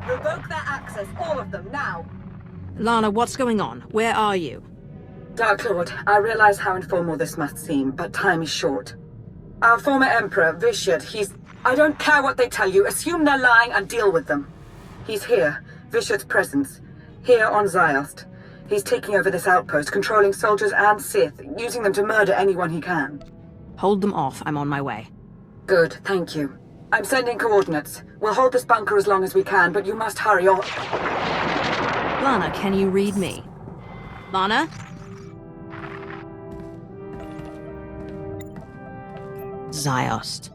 Here, revoke their access, all of them, now. Lana, what's going on? Where are you? Dark Lord, I realize how informal this must seem, but time is short. Our former Emperor, Vishyd, I don't care what they tell you, assume they're lying and deal with them. He's here, Vishyd's presence, here on Ziost. He's taking over this outpost, controlling soldiers and Sith, using them to murder anyone he can. Hold them off, I'm on my way. Good, thank you. I'm sending coordinates. We'll hold this bunker as long as we can, but you must hurry or... Lana, can you read me? Lana? Ziost.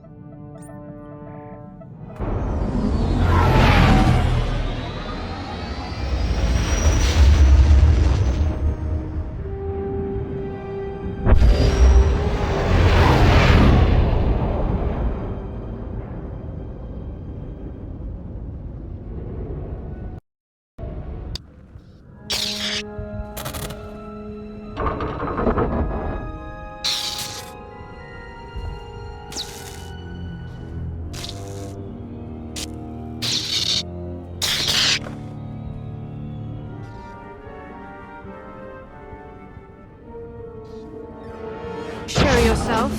Yourself?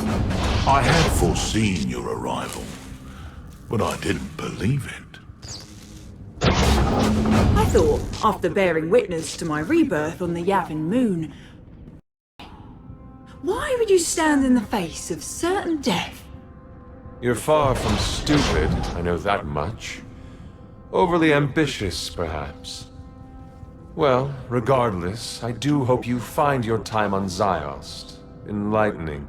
I had foreseen your arrival, but I didn't believe it. I thought, after bearing witness to my rebirth on the Yavin moon, why would you stand in the face of certain death? You're far from stupid, I know that much. Overly ambitious, perhaps. Well, regardless, I do hope you find your time on Ziost enlightening.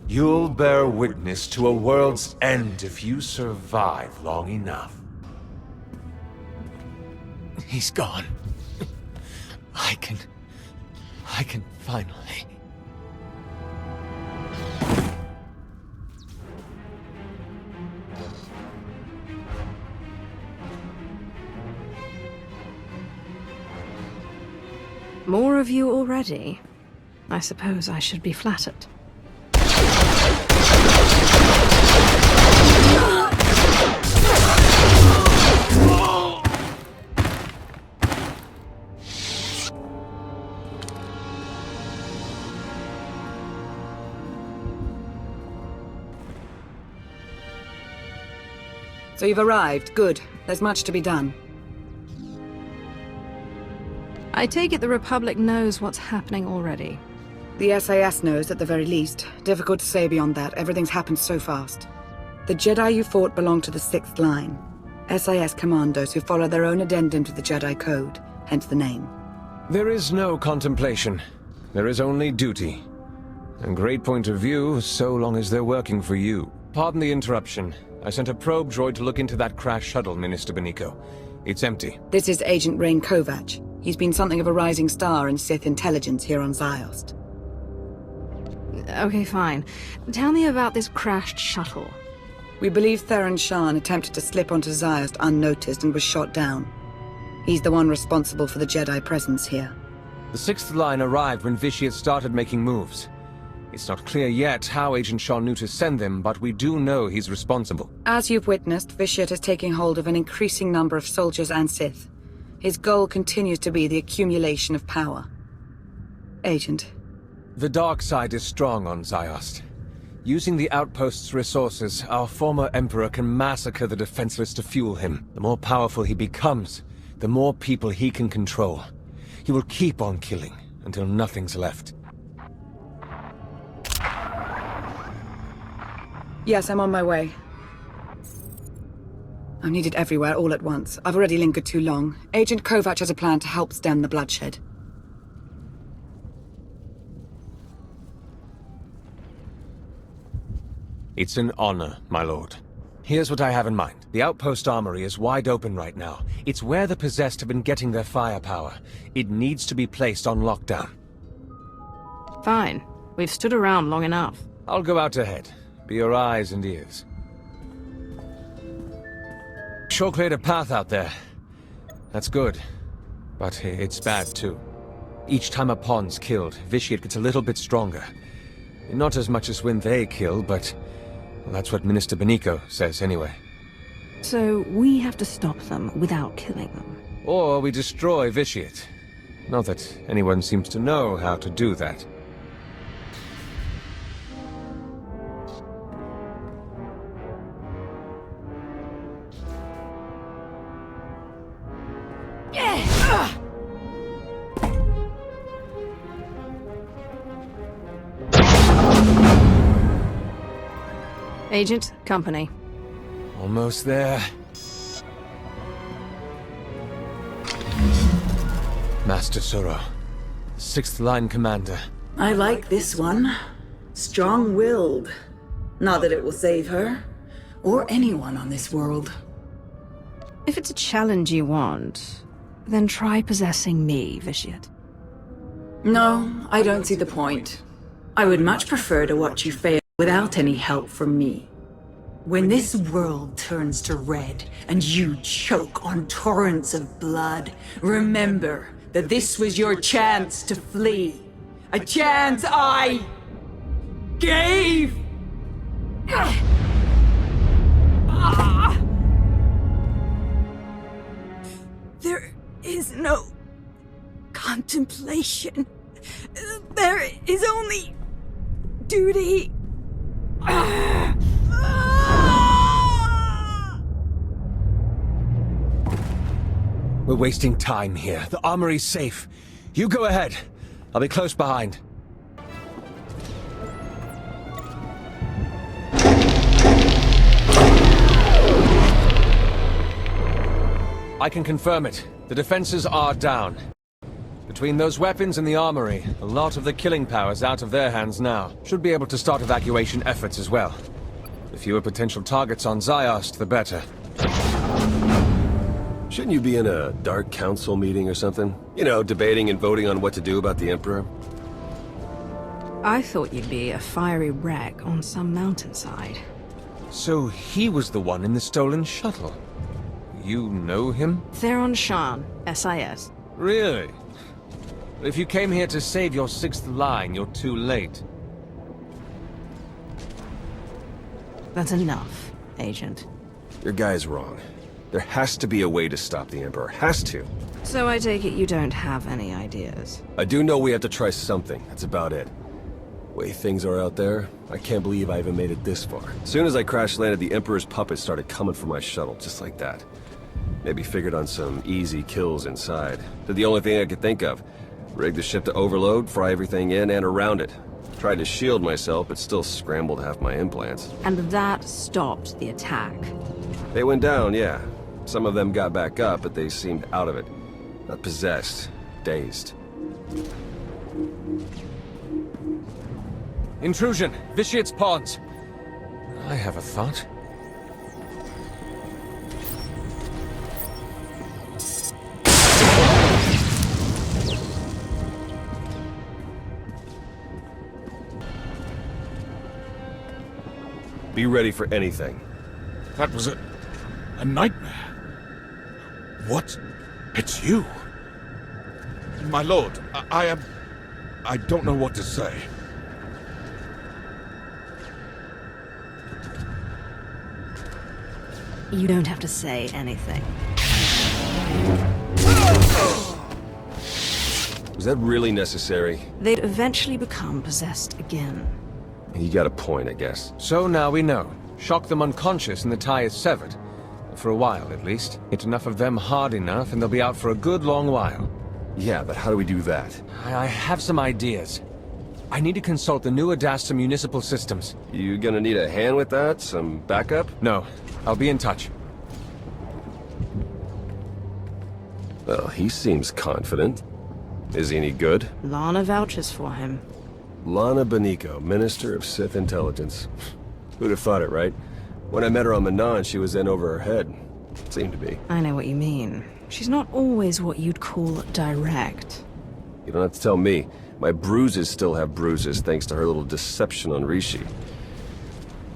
You'll bear witness to a world's end if you survive long enough. He's gone. I can finally... More of you already? I suppose I should be flattered. So you've arrived. Good. There's much to be done. I take it the Republic knows what's happening already. The SAS knows, at the very least. Difficult to say beyond that. Everything's happened so fast. The Jedi you fought belong to the 6th line. SAS commandos who follow their own addendum to the Jedi Code, hence the name. There is no contemplation. There is only duty. A great point of view, so long as they're working for you. Pardon the interruption. I sent a probe droid to look into that crash shuttle, Minister Benico. It's empty. This is Agent Rain Kovac. He's been something of a rising star in Sith intelligence here on Ziost. Okay, fine. Tell me about this crashed shuttle. We believe Theron Shan attempted to slip onto Ziost unnoticed and was shot down. He's the one responsible for the Jedi presence here. The 6th line arrived when Vishyd started making moves. It's not clear yet how Agent Shaw knew to send them, but we do know he's responsible. As you've witnessed, Vishyd is taking hold of an increasing number of soldiers and Sith. His goal continues to be the accumulation of power. Agent. The dark side is strong on Ziost. Using the outpost's resources, our former Emperor can massacre the defenseless to fuel him. The more powerful he becomes, the more people he can control. He will keep on killing until nothing's left. Yes, I'm on my way. I'm needed everywhere all at once. I've already lingered too long. Agent Kovac has a plan to help stem the bloodshed. It's an honor, my lord. Here's what I have in mind. The outpost armory is wide open right now. It's where the possessed have been getting their firepower. It needs to be placed on lockdown. Fine. We've stood around long enough. I'll go out ahead. Be your eyes and ears. Sure cleared a path out there. That's good. But it's bad too. Each time a pawn's killed, Vishyd gets a little bit stronger. Not as much as when they kill, but... well, that's what Minister Benico says anyway. So we have to stop them without killing them. Or we destroy Vitiate. Not that anyone seems to know how to do that. Agent, company. Almost there. Master Soro, 6th Line Commander. I like this one. Strong-willed. Not that it will save her, or anyone on this world. If it's a challenge you want, then try possessing me, Vitiate. No, I don't see the point. I would much prefer to watch you fail without any help from me. When this world turns to red and you choke on torrents of blood, remember that this was your chance to flee. A chance I gave! There is no contemplation. There is only duty. We're wasting time here. The armory's safe. You go ahead. I'll be close behind. I can confirm it. The defenses are down. Between those weapons and the armory, a lot of the killing power's out of their hands now. Should be able to start evacuation efforts as well. The fewer potential targets on Ziost, the better. Shouldn't you be in a Dark Council meeting or something? You know, debating and voting on what to do about the Emperor? I thought you'd be a fiery wreck on some mountainside. So he was the one in the stolen shuttle. You know him? Theron Shan, SIS. Really? But if you came here to save your 6th line, you're too late. That's enough, Agent. Your guy's wrong. There has to be a way to stop the Emperor. Has to. So I take it you don't have any ideas? I do know we have to try something. That's about it. Way things are out there, I can't believe I even made it this far. As soon as I crash landed, the Emperor's puppets started coming for my shuttle, just like that. Maybe figured on some easy kills inside. Did the only thing I could think of. Rig the ship to overload, fry everything in and around it. Tried to shield myself, but still scrambled half my implants. And that stopped the attack. They went down, yeah. Some of them got back up, but they seemed out of it. Not possessed. Dazed. Intrusion! Vitiate's pawns! I have a thought. Be ready for anything. That was a nightmare. What? It's you. My lord, I don't know what to say. You don't have to say anything. Was that really necessary? They'd eventually become possessed again. You got a point, I guess. So now we know. Shock them unconscious and the tie is severed. For a while, at least. Hit enough of them hard enough and they'll be out for a good long while. Yeah, but how do we do that? I have some ideas. I need to consult the new Adasta municipal systems. You gonna need a hand with that? Some backup? No. I'll be in touch. Well, he seems confident. Is he any good? Lana vouches for him. Lana Beniko, Minister of Sith Intelligence. Who'd have thought it, right? When I met her on Manon, she was in over her head. Seemed to be. I know what you mean. She's not always what you'd call direct. You don't have to tell me. My bruises still have bruises thanks to her little deception on Rishi.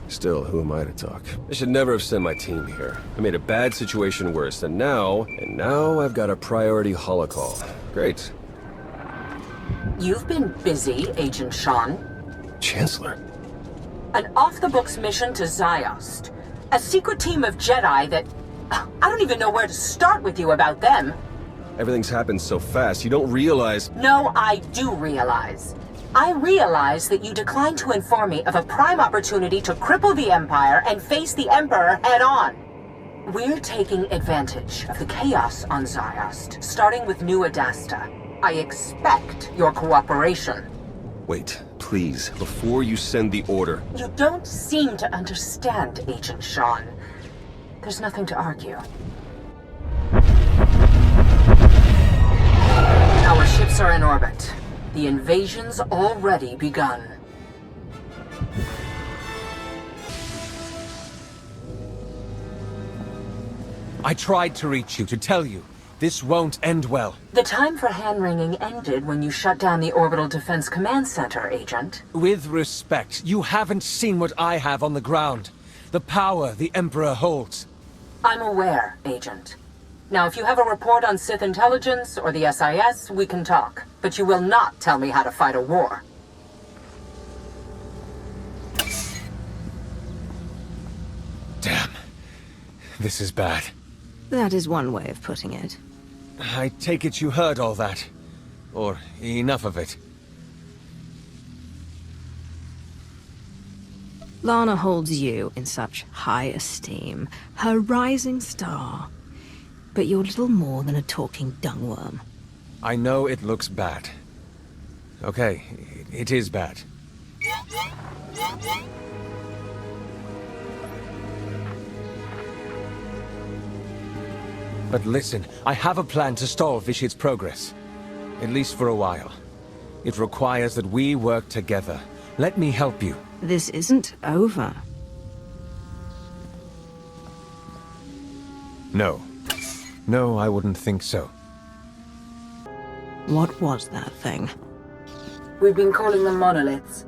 Still, who am I to talk? I should never have sent my team here. I made a bad situation worse, and now I've got a priority holocall. Great. You've been busy, Agent Shan. Chancellor. An off-the-books mission to Ziost. A secret team of Jedi that... I don't even know where to start with you about them. Everything's happened so fast, you don't realize... No, I do realize. I realize that you declined to inform me of a prime opportunity to cripple the Empire and face the Emperor head-on. We're taking advantage of the chaos on Ziost, starting with New Adasta. I expect your cooperation. Wait, please, before you send the order... You don't seem to understand, Agent Sean. There's nothing to argue. Our ships are in orbit. The invasion's already begun. I tried to reach you, to tell you. This won't end well. The time for hand-wringing ended when you shut down the Orbital Defense Command Center, Agent. With respect, you haven't seen what I have on the ground. The power the Emperor holds. I'm aware, Agent. Now, if you have a report on Sith intelligence or the SIS, we can talk. But you will not tell me how to fight a war. Damn. This is bad. That is one way of putting it. I take it you heard all that. Or enough of it. Lana holds you in such high esteem, her rising star. But you're little more than a talking dungworm. I know it looks bad. Okay, it is bad. But listen, I have a plan to stall Vishit's progress. At least for a while. It requires that we work together. Let me help you. This isn't over. No. No, I wouldn't think so. What was that thing? We've been calling them monoliths.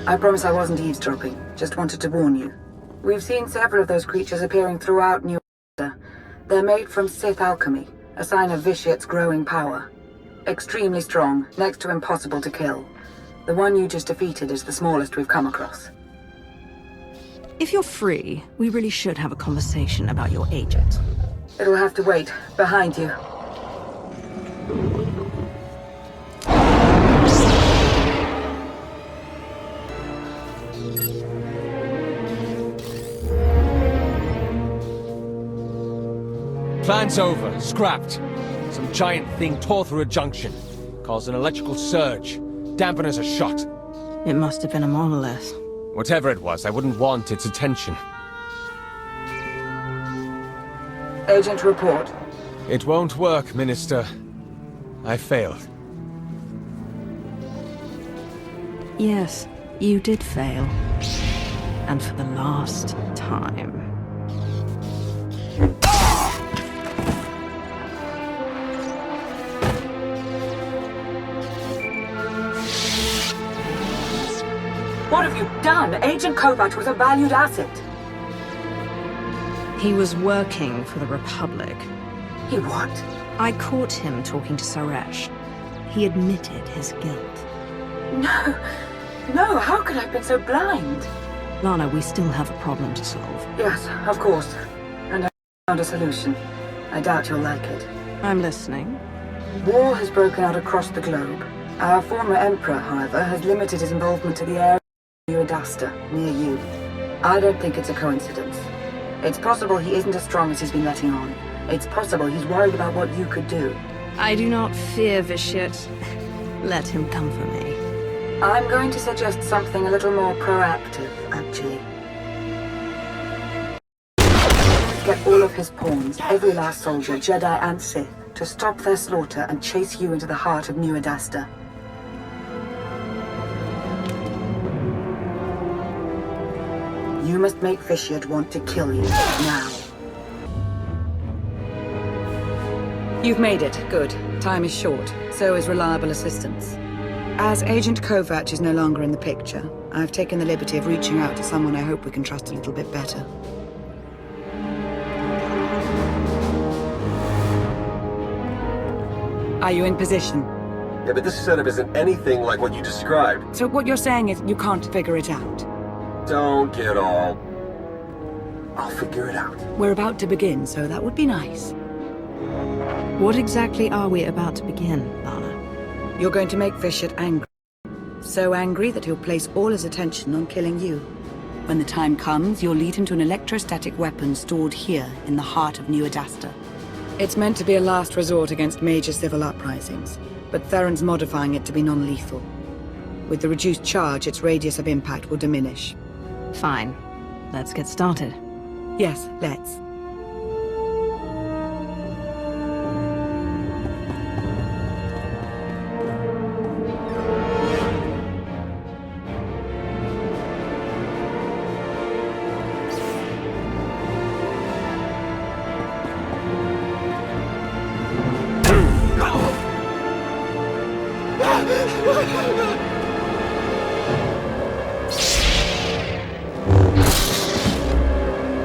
I promise I wasn't eavesdropping. Just wanted to warn you. We've seen several of those creatures appearing throughout New Order. They're made from Sith alchemy, a sign of Vishit's growing power. Extremely strong, next to impossible to kill. The one you just defeated is the smallest we've come across. If you're free, we really should have a conversation about your agent. It'll have to wait. Behind you. Plan's over. Scrapped. Some giant thing tore through a junction. Caused an electrical surge. Dampeners are shot. It must have been a monolith. Whatever it was, I wouldn't want its attention. Agent, report. It won't work, Minister. I failed. Yes, you did fail. And for the last time. What have you done? Agent Kovat was a valued asset. He was working for the Republic. He what? I caught him talking to Saresh. He admitted his guilt. No. No, how could I have been so blind? Lana, we still have a problem to solve. Yes, of course. And I found a solution. I doubt you'll like it. I'm listening. War has broken out across the globe. Our former Emperor, however, has limited his involvement to the area of Adasta, near you. I don't think it's a coincidence. It's possible he isn't as strong as he's been letting on. It's possible he's worried about what you could do. I do not fear Vishit. Let him come for me. I'm going to suggest something a little more proactive, actually. Get all of his pawns, every last soldier, Jedi and Sith, to stop their slaughter and chase you into the heart of New Adasta. You must make Vishit want to kill you, now. You've made it. Good. Time is short. So is reliable assistance. As Agent Kovac is no longer in the picture, I've taken the liberty of reaching out to someone I hope we can trust a little bit better. Are you in position? Yeah, but this setup isn't anything like what you described. So what you're saying is you can't figure it out? Don't get all... I'll figure it out. We're about to begin, so that would be nice. What exactly are we about to begin, Lana? You're going to make Vishit angry. So angry that he'll place all his attention on killing you. When the time comes, you'll lead him to an electrostatic weapon stored here in the heart of New Adasta. It's meant to be a last resort against major civil uprisings, but Theron's modifying it to be non-lethal. With the reduced charge, its radius of impact will diminish. Fine. Let's get started. Yes, let's.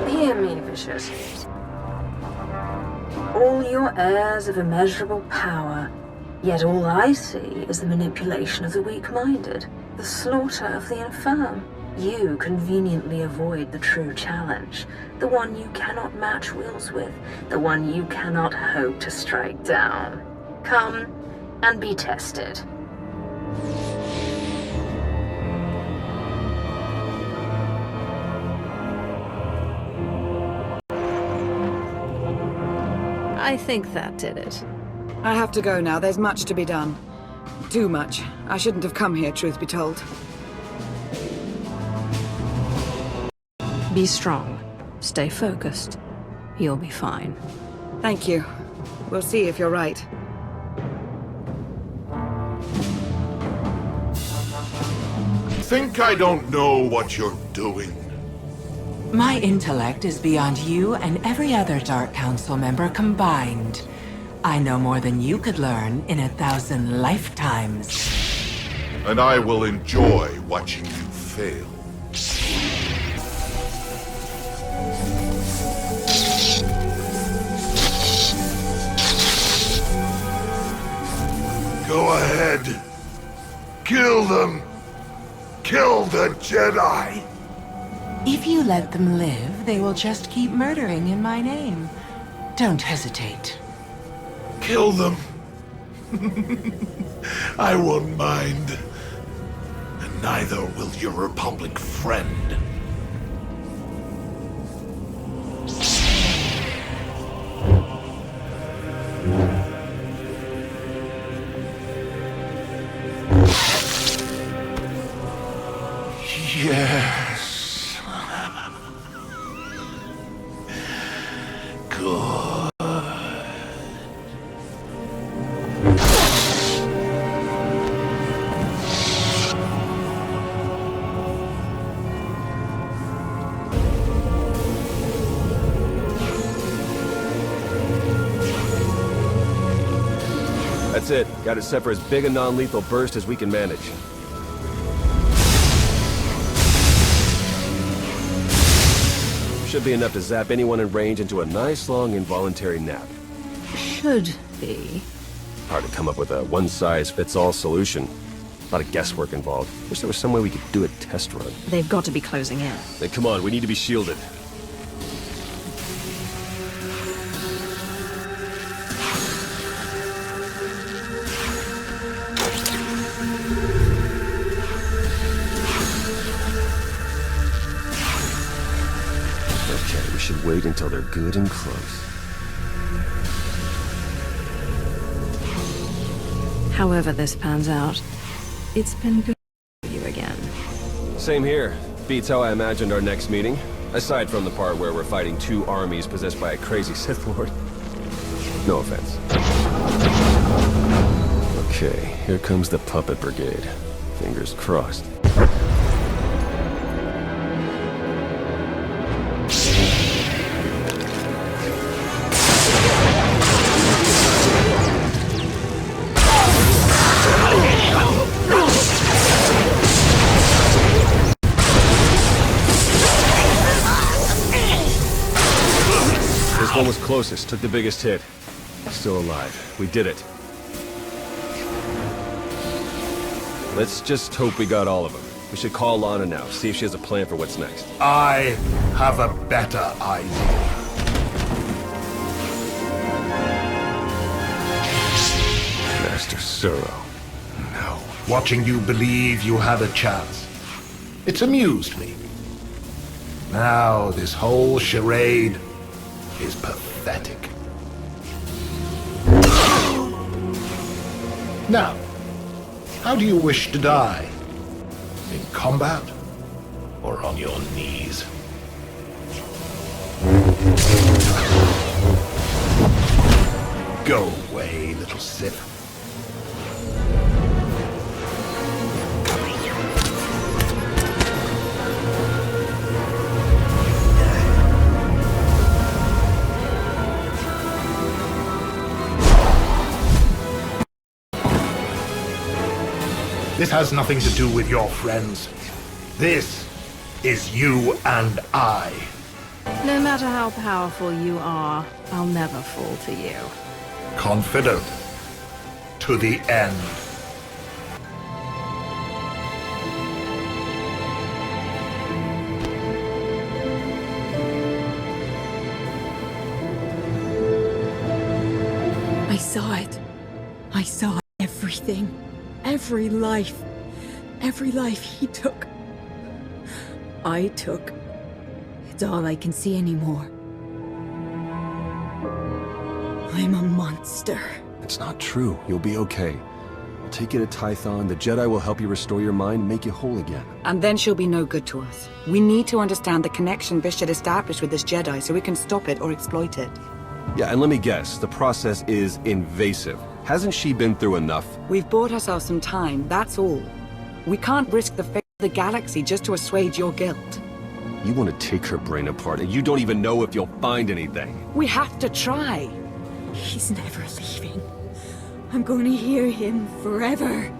Hear me, Vicious. All your airs of immeasurable power, yet all I see is the manipulation of the weak-minded, the slaughter of the infirm. You conveniently avoid the true challenge, the one you cannot match wills with, the one you cannot hope to strike down. Come and be tested. I think that did it. I have to go now. There's much to be done. Too much. I shouldn't have come here, truth be told. Be strong. Stay focused. You'll be fine. Thank you. We'll see if you're right. Think I don't know what you're doing? My intellect is beyond you and every other Dark Council member combined. I know more than you could learn in 1,000 lifetimes. And I will enjoy watching you fail. Go ahead. Kill them. Kill the Jedi. If you let them live, they will just keep murdering in my name. Don't hesitate. Kill them. I won't mind. And neither will your Republic friend. Yes. Good. That's it. Got it set for as big a non-lethal burst as we can manage. Should be enough to zap anyone in range into a nice long involuntary nap. Should be. Hard to come up with a one-size-fits-all solution. A lot of guesswork involved. Wish there was some way we could do a test run. They've got to be closing in. Then come on, we need to be shielded. Okay, we should wait until they're good and close. However this pans out, it's been good for you again. Same here. Beats how I imagined our next meeting. Aside from the part where we're fighting two armies possessed by a crazy Sith Lord. No offense. Okay, here comes the Puppet Brigade. Fingers crossed. This one was closest, took the biggest hit. Still alive. We did it. Let's just hope we got all of them. We should call Lana now, see if she has a plan for what's next. I have a better idea. Master Suro. No. Watching you believe you had a chance. It's amused me. Now this whole charade is pathetic. Now, how do you wish to die? In combat? Or on your knees? Go away, little Sith. This has nothing to do with your friends. This is you and I. No matter how powerful you are, I'll never fall to you. Confident. To the end. I saw it. I saw everything. Every life he took. I took. It's all I can see anymore. I'm a monster. It's not true. You'll be okay. I'll take you to Tython. The Jedi will help you restore your mind and make you whole again. And then she'll be no good to us. We need to understand the connection Bishop established with this Jedi so we can stop it or exploit it. Yeah, and let me guess. The process is invasive. Hasn't she been through enough? We've bought ourselves some time, that's all. We can't risk the fate of the galaxy just to assuage your guilt. You want to take her brain apart, and you don't even know if you'll find anything. We have to try. He's never leaving. I'm going to hear him forever.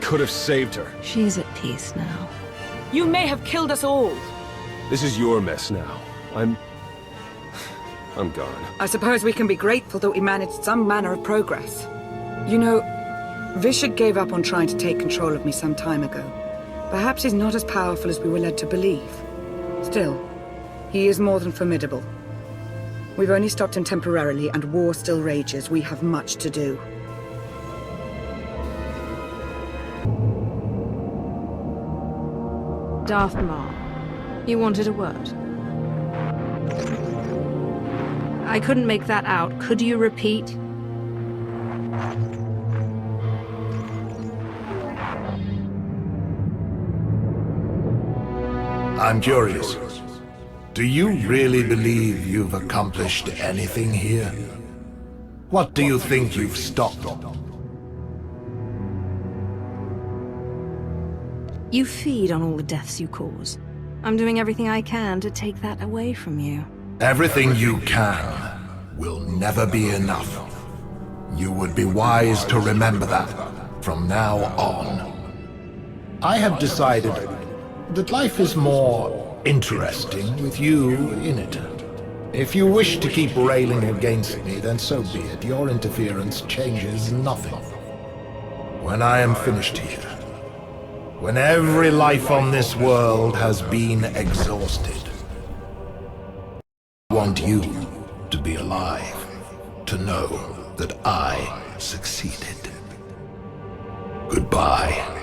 Could have saved her. She's at peace now. You may have killed us all. This is your mess now. I'm gone. I suppose we can be grateful that we managed some manner of progress. You know, Vishad gave up on trying to take control of me some time ago. Perhaps he's not as powerful as we were led to believe. Still, he is more than formidable. We've only stopped him temporarily, and war still rages. We have much to do. Darth Maul, you wanted a word. I couldn't make that out. Could you repeat? I'm curious. Do you really believe you've accomplished anything here? What do you think you've stopped? You feed on all the deaths you cause. I'm doing everything I can to take that away from you. Everything you can will never be enough. You would be wise to remember that from now on. I have decided that life is more interesting with you in it. If you wish to keep railing against me, then so be it. Your interference changes nothing. When I am finished here, when every life on this world has been exhausted, I want you to be alive, to know that I succeeded. Goodbye.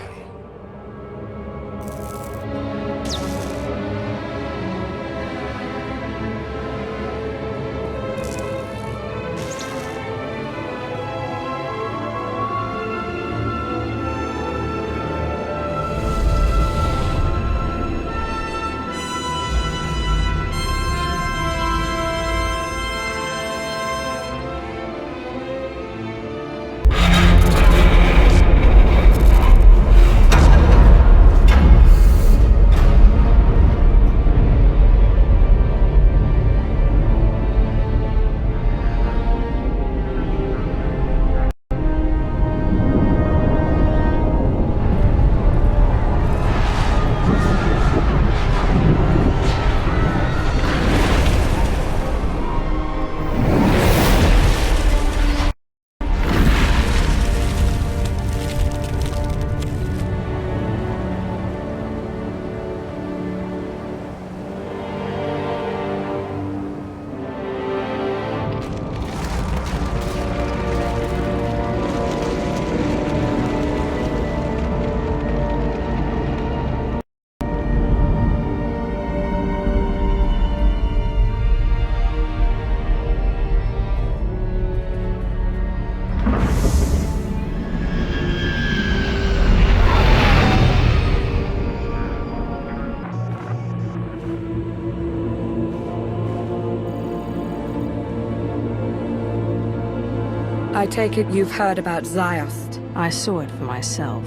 I take it you've heard about Ziost. I saw it for myself.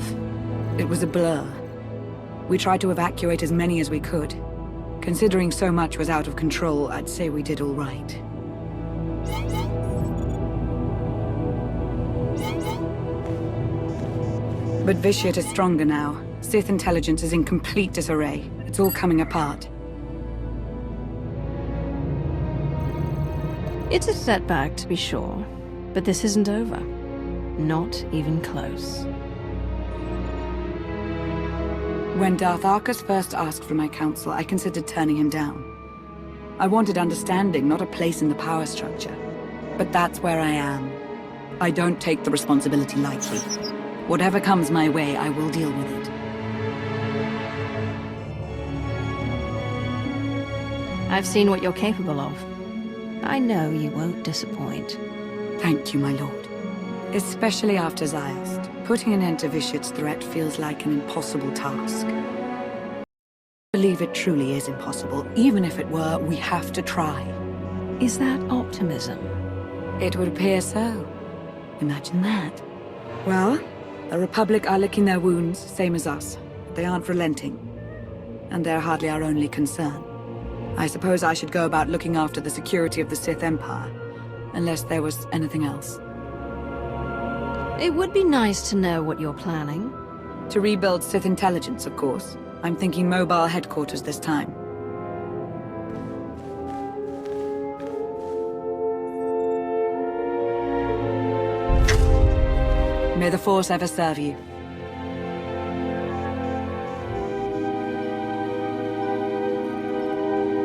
It was a blur. We tried to evacuate as many as we could. Considering so much was out of control, I'd say we did all right. But Vitiate is stronger now. Sith intelligence is in complete disarray. It's all coming apart. It's a setback, to be sure, but this isn't over. Not even close. When Darth Arcus first asked for my counsel, I considered turning him down. I wanted understanding, not a place in the power structure. But that's where I am. I don't take the responsibility lightly. Whatever comes my way, I will deal with it. I've seen what you're capable of. I know you won't disappoint. Thank you, my lord. Especially after Ziost. Putting an end to Vitiate's threat feels like an impossible task. I believe it truly is impossible. Even if it were, we have to try. Is that optimism? It would appear so. Imagine that. Well, the Republic are licking their wounds, same as us. They aren't relenting. And they're hardly our only concern. I suppose I should go about looking after the security of the Sith Empire. Unless there was anything else. It would be nice to know what you're planning. To rebuild Sith intelligence, of course. I'm thinking mobile headquarters this time. May the Force ever serve you.